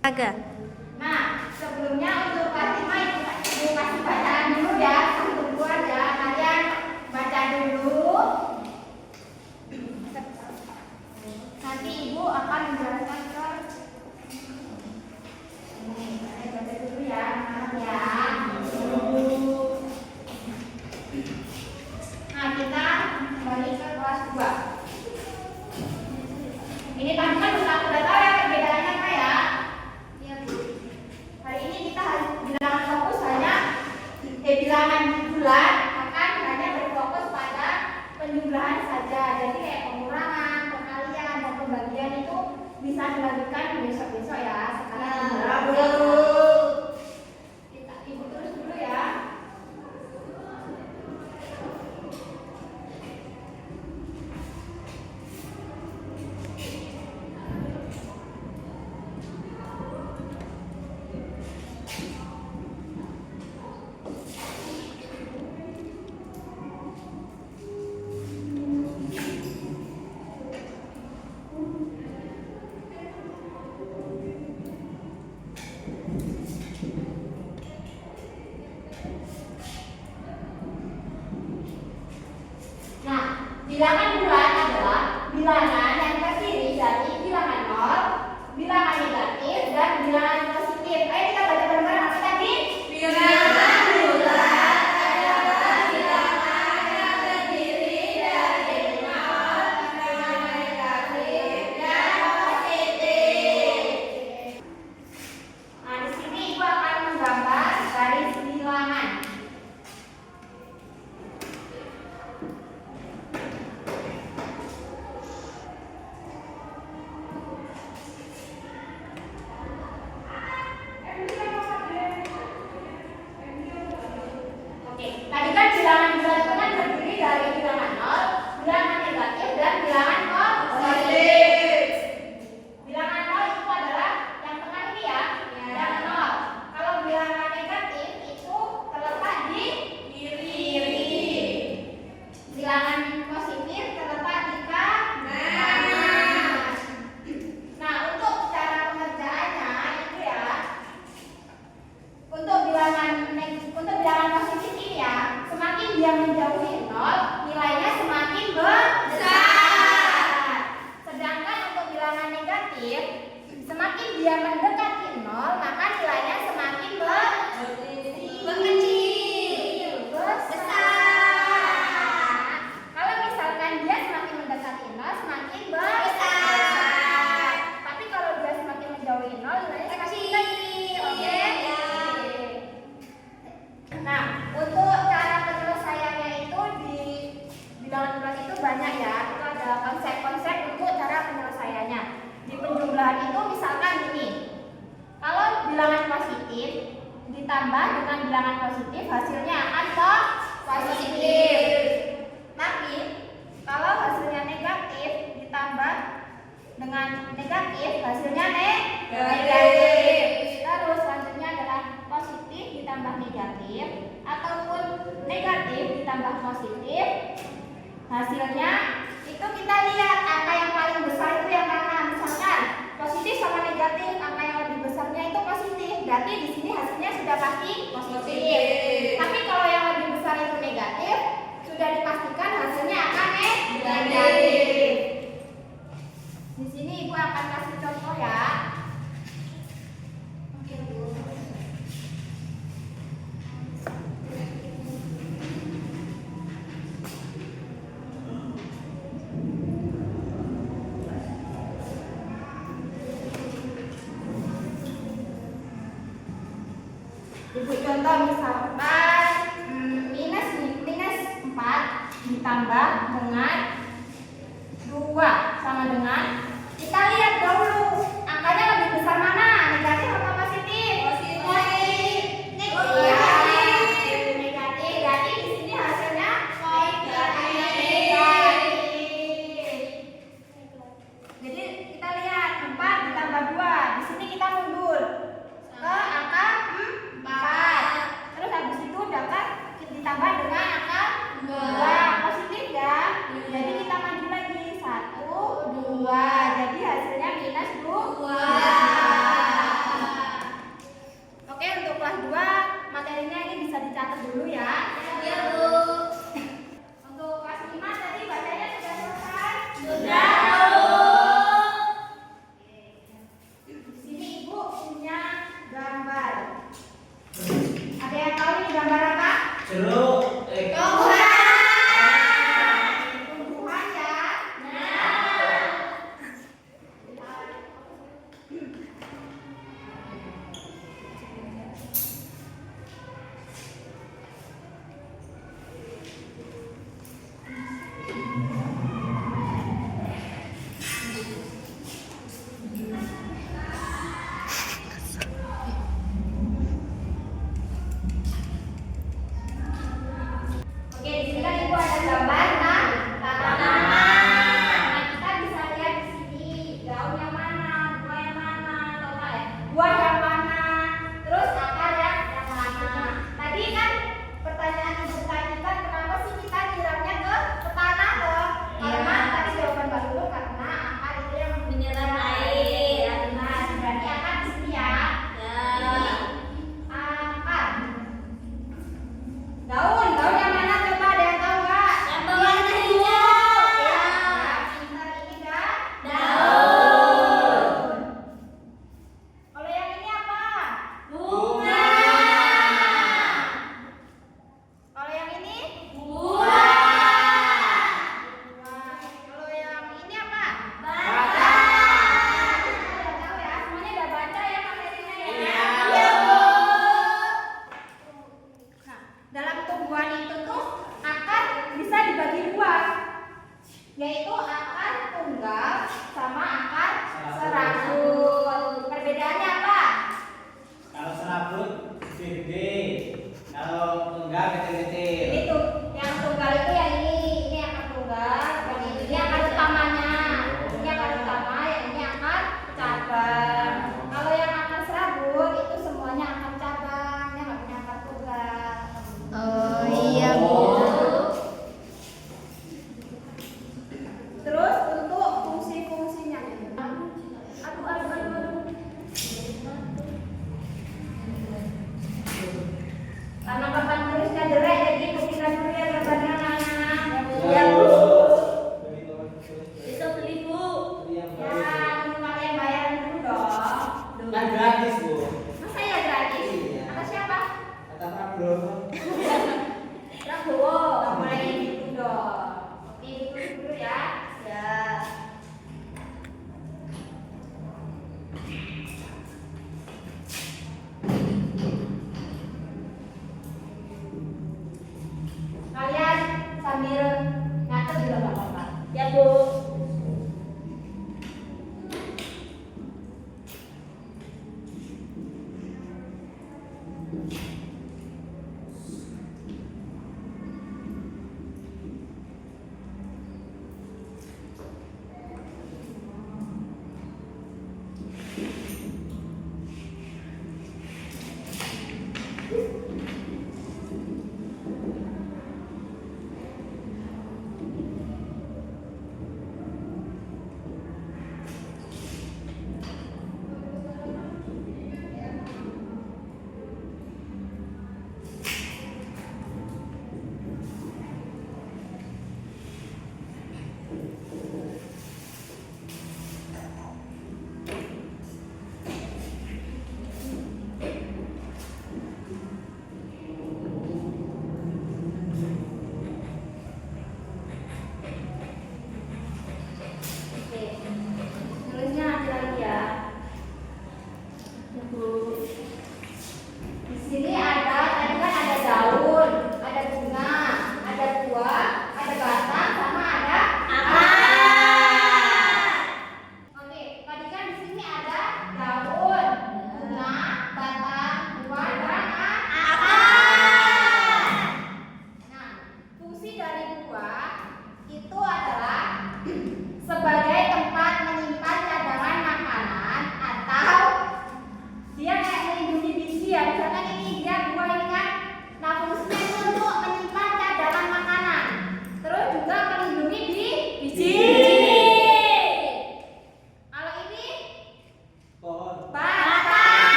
Agak. Nah, sebelumnya untuk Fatima ibu kasih bacaan dulu ya, tunggu aja kalian baca dulu. Nanti ibu akan menjelaskan ke ini. Baca dulu ya, anak ya. Nah, kita kembali ke kelas 2. Ini tadi kan udah tahu ya perbedaannya apa ya? Hari ini kita bilangan fokus hanya bilangan bulan akan hanya berfokus pada penjumlahan saja. Jadi kayak pengurangan, perkalian, dan pembagian itu bisa dilanjutkan besok-besok ya. Sekarang kita ibu terus dulu ya. Bilangan bulan adalah bilangan yang terdiri dari bilangan nol, bilangan negatif, dan bilangan positif. Ayo kita baca bareng-bareng apa tadi? Bilangan bulan adalah bilangan yang terdiri dari nol, bilangan negatif, dan positif. Nah, di sini ibu akan menggambar garis bilangan. Tadi kan bilangan bulan itu kan terdiri dari bilangan nol, bilangan negatif, dan bilangan positif. Bilangan nol itu adalah yang tengah ini ya, yang nol. Kalau bilangan negatif itu terletak di kiri. Bilangan positif terletak di kanan. Nah, untuk cara pengerjaannya itu ya, untuk bilangan positif ini ya, semakin dia menjauhi nol, nilainya semakin besar. Sedangkan untuk bilangan negatif, semakin dia mendekati nol, maka nilainya semakin besar. Kalau misalkan dia semakin mendekati nol, semakin besar. Tapi kalau dia semakin menjauhi nol, nilainya semakin kecil. Oke? Nah, untuk cara penyelesaiannya itu di bilangan bulan itu banyak ya. Itu ada konsep-konsep untuk cara penyelesaiannya. Di penjumlahan itu misalkan ini. Kalau bilangan positif ditambah dengan bilangan positif, hasilnya akan positif. Tapi kalau hasilnya negatif ditambah dengan negatif, hasilnya negatif. Terus selanjutnya adalah positif ditambah negatif ataupun negatif ditambah positif, hasilnya itu kita lihat angka yang paling besar itu yang mana. Misalkan positif sama negatif, angka yang lebih besarnya itu positif, berarti di sini hasilnya sudah pasti positif. Tapi kalau yang lebih besar itu negatif, sudah dipastikan hasilnya akan negatif. Di sini ibu akan kasih contoh ya. Ibu contoh misalkan minus 4 ditambah dengan 2 sama dengan, kita lihat dahulu angkanya lebih besar mana, negatif atau positif? Positif. Negatif. Berarti di sini hasilnya negatif. Jadi kita lihat 4 ditambah 2. Di sini kita mundur ke angka 4. Terus habis itu dapat ditambah dengan angka 2. Positif ya. Jadi kita maju lagi 1, 2. Jadi hasilnya minus 2.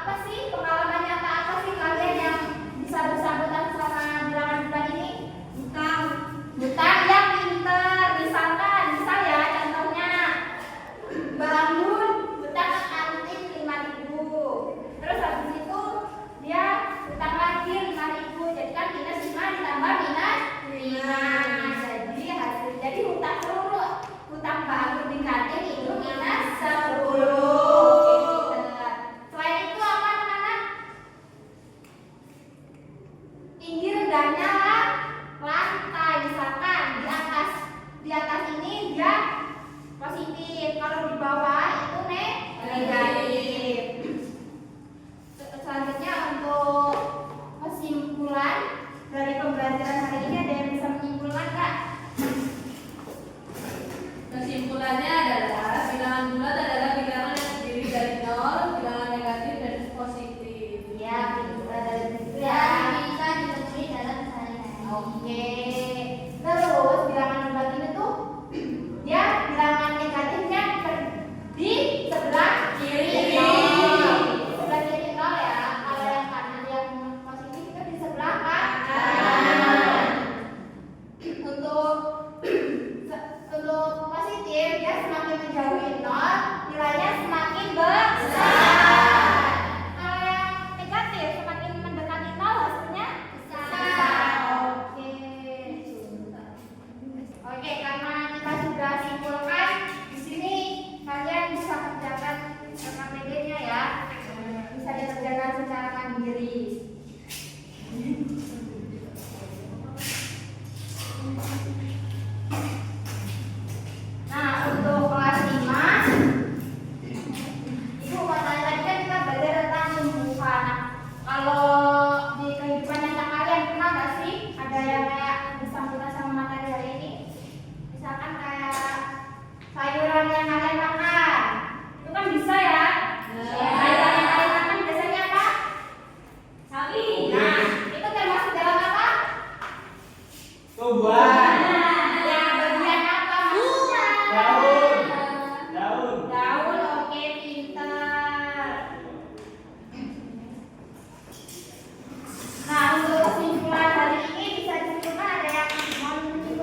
apa sih pengalaman nyata apa sih kalian yang bisa bersangkutan sama bilangan bulan ini? Hutang. Hutang ya, pinter. Misalkan, misal ya contohnya bangun hutang ke kantin 5.000. Terus habis itu dia hutang lagi 5.000. Jadi kan minus 5 ditambah minus 5. Jadi hutang seluruh hutang bangun di kantin itu minus 10. Selain itu apa anak-anak? Tinggi rendahnya lantai, misalkan di atas ini dia positif, kalau di bawah itu negatif. Selanjutnya untuk kesimpulan dari pembelajaran hari ini, ada yang bisa menyimpulkan Kak? Kesimpulannya adalah bilangan bulat adalah bilangan yang terdiri dari 0, bilangan negatif dan positif. Ya, dari situ ya. Bisa ditulis dalam sehari-hari. Oke. Terus bilangan bulat ini tuh dia bilangan negatifnya di sebelah kiri. Sebelah kiri 0 ya. Kalau yang kanan yang positif itu di sebelah kanan. Untuk positif dia semakin menjauhi 0, nilainya semakin besar. Kalau yang negatif semakin mendekati 0, hasilnya besar. Oke, karena kita sudah simpulkan di sini, kalian bisa kerjakan KPD-nya ya. Bisa dikerjakan secara mandiri. Nah, untuk kelas 5, Ibu katanya tadi kan kita belajar tentang tumbuhan. Nah, kalau di kehidupan nyata kalian pernah nggak sih ada yang kayak bersangkutan sama materi hari ini? Misalkan kayak sayuran yang kalian makan, itu kan bisa ya? Sayuran yang kalian makan biasanya apa? Sawi. Nah, itu termasuk dalam apa? Tumbuhan. Ya, bagian apa maksudnya? Daun. Daun. Daun, oke, pintar. Nah, untuk kesimpulan hari ini bisa disimpulkan,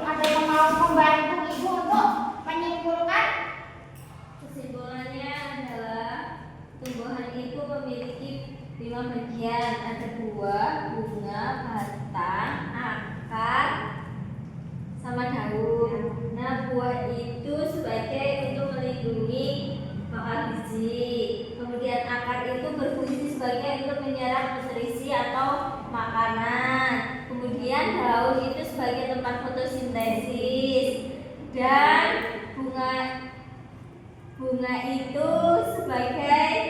ada yang mau membantu Ibu untuk menyimpulkan? Kesimpulannya adalah tumbuhan itu memiliki 5 bagian, ada buah, bunga, batang, akar, sama daun. Nah, buah itu sebagai untuk melindungi bakal biji. Kemudian akar itu berfungsi sebagai untuk menyerap nutrisi atau makanan. Kemudian daun itu sebagai tempat fotosintesis. Dan bunga itu sebagai